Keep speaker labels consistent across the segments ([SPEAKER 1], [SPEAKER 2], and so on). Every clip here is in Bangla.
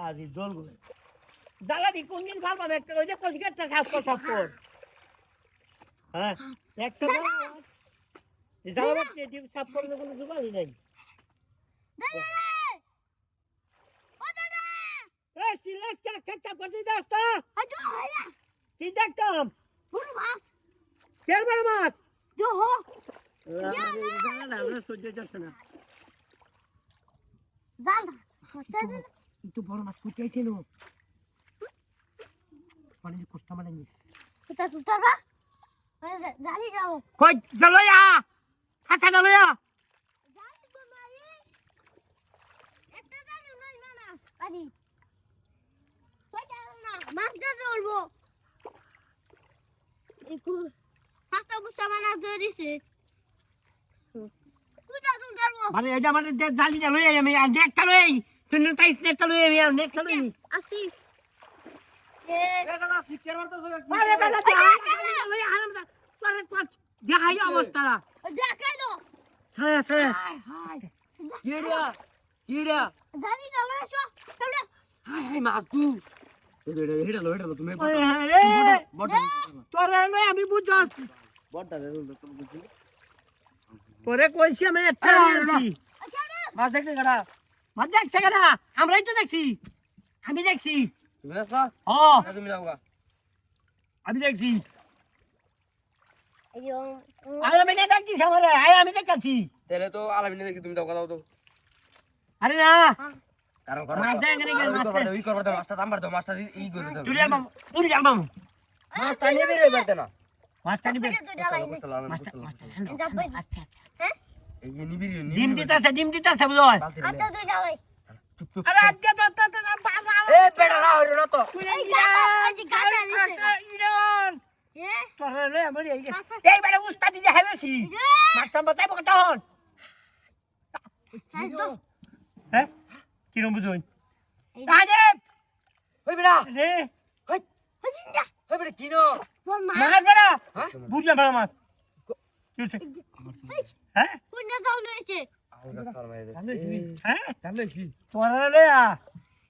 [SPEAKER 1] বাজি দোলগুলো জ্বালানি কোন দিন ভালো পাবে একটা ওই যে কোচগেটটা সাফ কর হ্যাঁ একটা জ্বালানি টিম সাফ করলে কোনো জোগাড়ই নাই এই সিলাস কে কাঁচা করে দিস তো কি দেখতাম
[SPEAKER 2] বড় মাছ
[SPEAKER 1] কের বড় মাছ
[SPEAKER 2] দেখো
[SPEAKER 1] না সহ্য যাচ্ছে না
[SPEAKER 2] দাদা
[SPEAKER 1] itu baru mas putih sih lo. Mana di kusta mana ni?
[SPEAKER 2] kita tutara jadi jauh
[SPEAKER 1] Koi jalo ya. Hasan jalo ya.
[SPEAKER 2] jadi kemari একটা জানি না আদি কই জানো না মাছটা ধরবো একটু হাসা গুসা বানা ধরিছে কুটা তো ধরবো
[SPEAKER 1] মানে এটা মানে জালি জalo ya আমি নেট চলো এই তুই তাই নেট চলো এই নেট চলো এই
[SPEAKER 2] আসি এ
[SPEAKER 1] দাদা ফিকের করতে আরে দাদা জalo ya হারাম দা তোরে কত দেখাই অবস্থা না
[SPEAKER 2] দেখাই দাও
[SPEAKER 1] ছায়া ছায়া
[SPEAKER 3] কিড়া
[SPEAKER 2] জানি জলো এসো তোমরা
[SPEAKER 3] হাই মাছ তু হেডালো তুমি
[SPEAKER 1] আরে তোরে নয় আমি বুঝছ
[SPEAKER 3] বড়টা তুমি বুঝলি
[SPEAKER 1] তোরে কইছি আমি একটা আনছি
[SPEAKER 3] মাছ দেখছ গড়া
[SPEAKER 1] মাছ দেখছ কেডা আমরাই তো দেখছি আমি দেখছি
[SPEAKER 3] তুমি দেখছ
[SPEAKER 1] ও
[SPEAKER 3] তুমি যাওগা
[SPEAKER 1] আমি দেখছি
[SPEAKER 2] আইও
[SPEAKER 1] আমি না দেখছি আমারে আয় আমি দেখছি
[SPEAKER 3] তাহলে তো আলামিনে দেখি তুমি যাওগা দাও তো
[SPEAKER 1] আরে না
[SPEAKER 3] কারণ
[SPEAKER 1] মাছ দেখ এখানে গেল মাছ
[SPEAKER 3] ওই করবার দাও মাছটা দাম বার দাও মাছটা ই করে দাও
[SPEAKER 1] তুই মাম তুই যাম মাম
[SPEAKER 3] মাছটা নিয়ে বের হইবার দেনা
[SPEAKER 1] মাছটা নিবে
[SPEAKER 2] দুইটা লাইনে
[SPEAKER 1] মাছটা আস্তে আস্তে
[SPEAKER 2] হ্যাঁ
[SPEAKER 3] এই যে নিবির
[SPEAKER 1] ডিম দিতাছে বুঝোয়
[SPEAKER 2] আচ্ছা দুইটা লাই
[SPEAKER 3] চুপ চুপ
[SPEAKER 1] আরে আজকে তো বাবা
[SPEAKER 3] এ বেড়া না হইলো না তো
[SPEAKER 2] এই গাটা আজি গাটা দিছে
[SPEAKER 1] ইরন
[SPEAKER 2] এ
[SPEAKER 1] তোরে লে আমি এই বেটা উস্তাদি যে হেবেছি মাছটা বাঁচাইব কতক্ষণ হ্যাঁ কিরম বুঝুন রাজীব
[SPEAKER 3] ওই বেড়া
[SPEAKER 1] রে
[SPEAKER 3] ওই
[SPEAKER 2] হসিন্দা
[SPEAKER 3] ওই বেড়া কিনো
[SPEAKER 2] তোর মা
[SPEAKER 1] মাছ বেটা
[SPEAKER 3] হ্যাঁ
[SPEAKER 1] বুঝলাম বড় মাছ কি হচ্ছে হ্যাঁ
[SPEAKER 2] কোনটা যাও লইছে
[SPEAKER 3] আউগা কার মাই দে
[SPEAKER 1] হ্যাঁ
[SPEAKER 3] জানলইছি
[SPEAKER 1] তোরে লে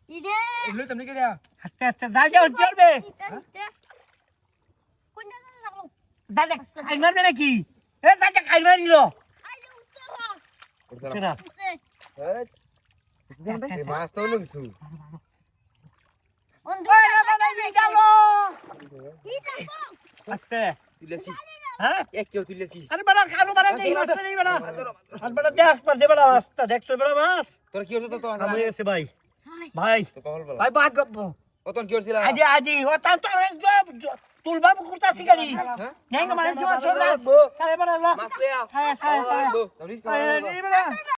[SPEAKER 2] ইরে
[SPEAKER 3] এগুলো তুমি কেডা
[SPEAKER 1] আস্তে আস্তে যা চলবে
[SPEAKER 2] কোনটা যাও
[SPEAKER 1] দাদা খাই মারবে নাকি এ দাদা খাই মারিল
[SPEAKER 2] আইলো উঠতে হও
[SPEAKER 1] কেনা
[SPEAKER 2] উঠতে
[SPEAKER 3] এই মাছ তো হলো কিছু
[SPEAKER 2] অন
[SPEAKER 1] ওই
[SPEAKER 2] দুইটা
[SPEAKER 1] বাবা এই গেল
[SPEAKER 2] ইটা কো
[SPEAKER 1] আস্তে
[SPEAKER 3] তুলেছি
[SPEAKER 1] হ্যাঁ
[SPEAKER 3] এক কেউ তুলেছি
[SPEAKER 1] আরে বড় কারো বড় নেই মাছ নেই বড় আর বড় দেখ পর দে বড় রাস্তা দেখছো বড় মাছ
[SPEAKER 3] তোর কি হলো তো
[SPEAKER 1] আমি এসে ভাই
[SPEAKER 2] হাই
[SPEAKER 1] ভাই
[SPEAKER 3] তো কল বল
[SPEAKER 1] ভাই বাদ গপ
[SPEAKER 3] অতন কি হইছিল
[SPEAKER 1] আজি ও তা তো তুলবা কুর্তা সিগারি
[SPEAKER 3] হ্যাঁ
[SPEAKER 1] নেই মানে সিমা চল সালে বড়
[SPEAKER 3] মাছ লয়া
[SPEAKER 1] সায়া
[SPEAKER 3] আরে
[SPEAKER 1] আরে বড়